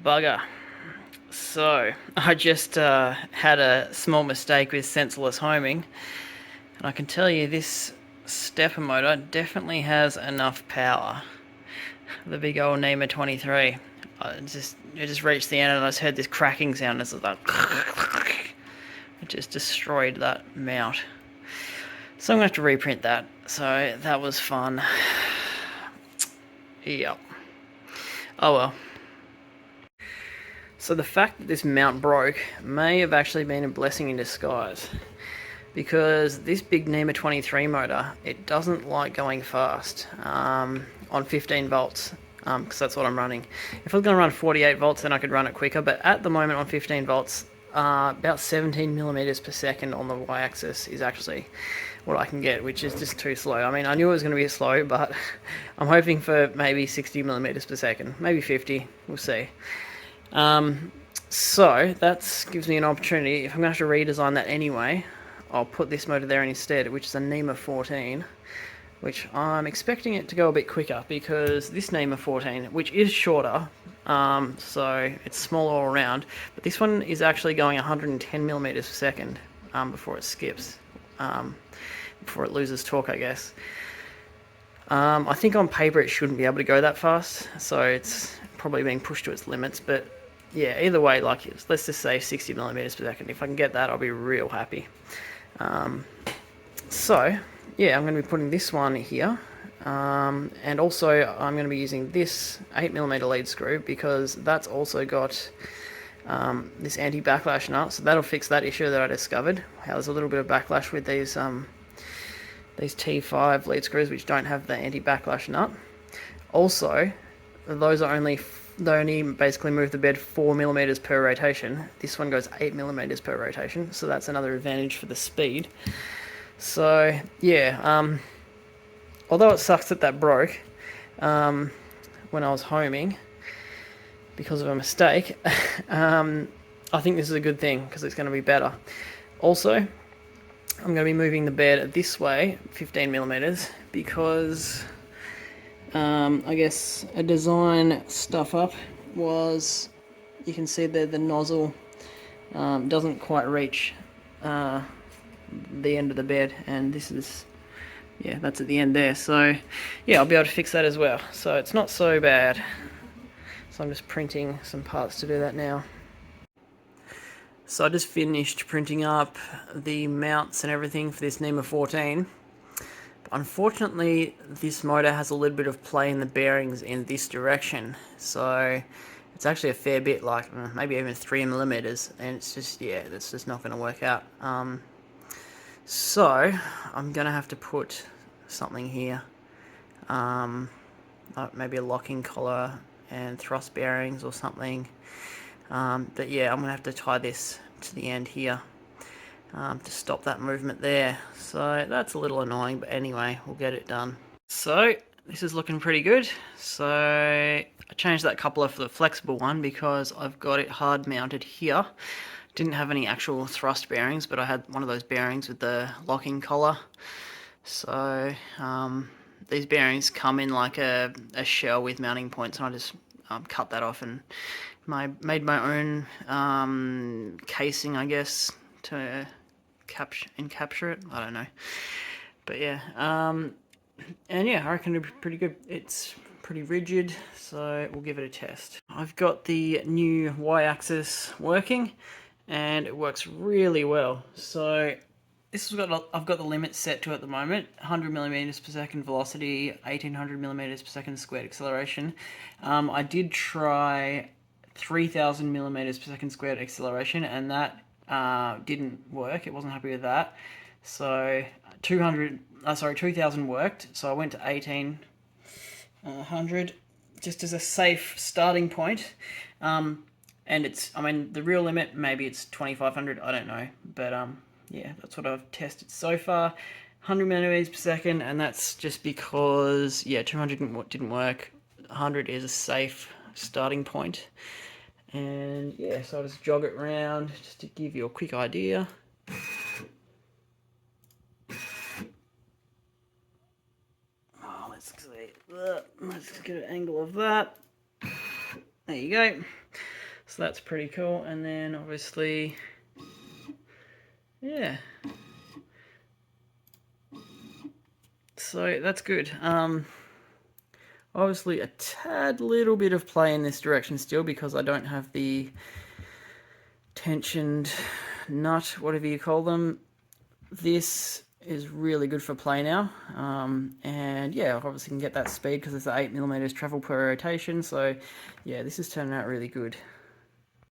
Bugger. So, I just had a small mistake with sensorless homing, and I can tell you this stepper motor definitely has enough power. The big old NEMA 23. It just reached the end and I just heard this cracking sound. It's like it just destroyed that mount. So I'm gonna have to reprint that. So that was fun. Yep. Oh well. So the fact that this mount broke may have actually been a blessing in disguise, because this big NEMA 23 motor, it doesn't like going fast on 15 volts, because that's what I'm running. If I was going to run 48 volts, then I could run it quicker, but at the moment on 15 volts, about 17 millimeters per second on the y-axis is actually what I can get, which is just too slow. I mean, I knew it was going to be slow, but I'm hoping for maybe 60 millimeters per second, maybe 50, we'll see. So that gives me an opportunity. If I'm going to have to redesign that anyway, I'll put this motor there instead, which is a NEMA 14, which I'm expecting it to go a bit quicker, because this NEMA 14, which is shorter, so it's smaller all around, but this one is actually going 110 millimeters per second before it skips, before it loses torque, I guess. I think on paper it shouldn't be able to go that fast, so it's probably being pushed to its limits, but yeah, either way, like, let's just say 60 millimeters per second. If I can get that, I'll be real happy. So yeah, I'm going to be putting this one here, and also I'm going to be using this 8mm lead screw, because that's also got this anti-backlash nut, so that'll fix that issue that I discovered, how there's a little bit of backlash with these T5 lead screws which don't have the anti-backlash nut. Also, those are they only basically move the bed 4mm per rotation. This one goes 8mm per rotation, so that's another advantage for the speed. So yeah, although it sucks that broke when I was homing because of a mistake, I think this is a good thing, because it's going to be better. Also, I'm going to be moving the bed this way 15mm, because I guess a design stuff up was, you can see that the nozzle doesn't quite reach the end of the bed, and this is, yeah, that's at the end there. So yeah, I'll be able to fix that as well, so it's not so bad. So I'm just printing some parts to do that now. So I just finished printing up the mounts and everything for this NEMA 14. Unfortunately, this motor has a little bit of play in the bearings in this direction, so it's actually a fair bit, like maybe even 3mm, and it's just, yeah, that's just not going to work out. So I'm going to have to put something here, maybe a locking collar and thrust bearings or something, but yeah, I'm going to have to tie this to the end here to stop that movement there. So that's a little annoying, but anyway, we'll get it done. So this is looking pretty good. So I changed that coupler for the flexible one because I've got it hard mounted here. Didn't have any actual thrust bearings, but I had one of those bearings with the locking collar. So these bearings come in like a shell with mounting points, and I just cut that off and made my own casing, I guess, to capture it. I don't know, but yeah, and yeah, I reckon it'll be pretty good. It's pretty rigid, so we'll give it a test. I've got the new y-axis working, and it works really well. So this has got, I've got the limit set to at the moment, 100mm per second velocity, 1800mm per second squared acceleration. I did try 3000mm per second squared acceleration, and that didn't work. It wasn't happy with that. So 2000 worked. So I went to 1800 just as a safe starting point. And it's, I mean, the real limit, maybe it's 2500. I don't know, but yeah, that's what I've tested so far. 100mm per second, and that's just because, yeah, 200 didn't work. 100 is a safe starting point. And yeah, so I'll just jog it around just to give you a quick idea. Oh, let's see. Let's get an angle of that. There you go. So that's pretty cool. And then obviously, yeah. So that's good. Obviously a tad little bit of play in this direction still because I don't have the tensioned nut, whatever you call them. This is really good for play now, and yeah, obviously can get that speed because it's 8mm travel per rotation, so yeah, this is turning out really good.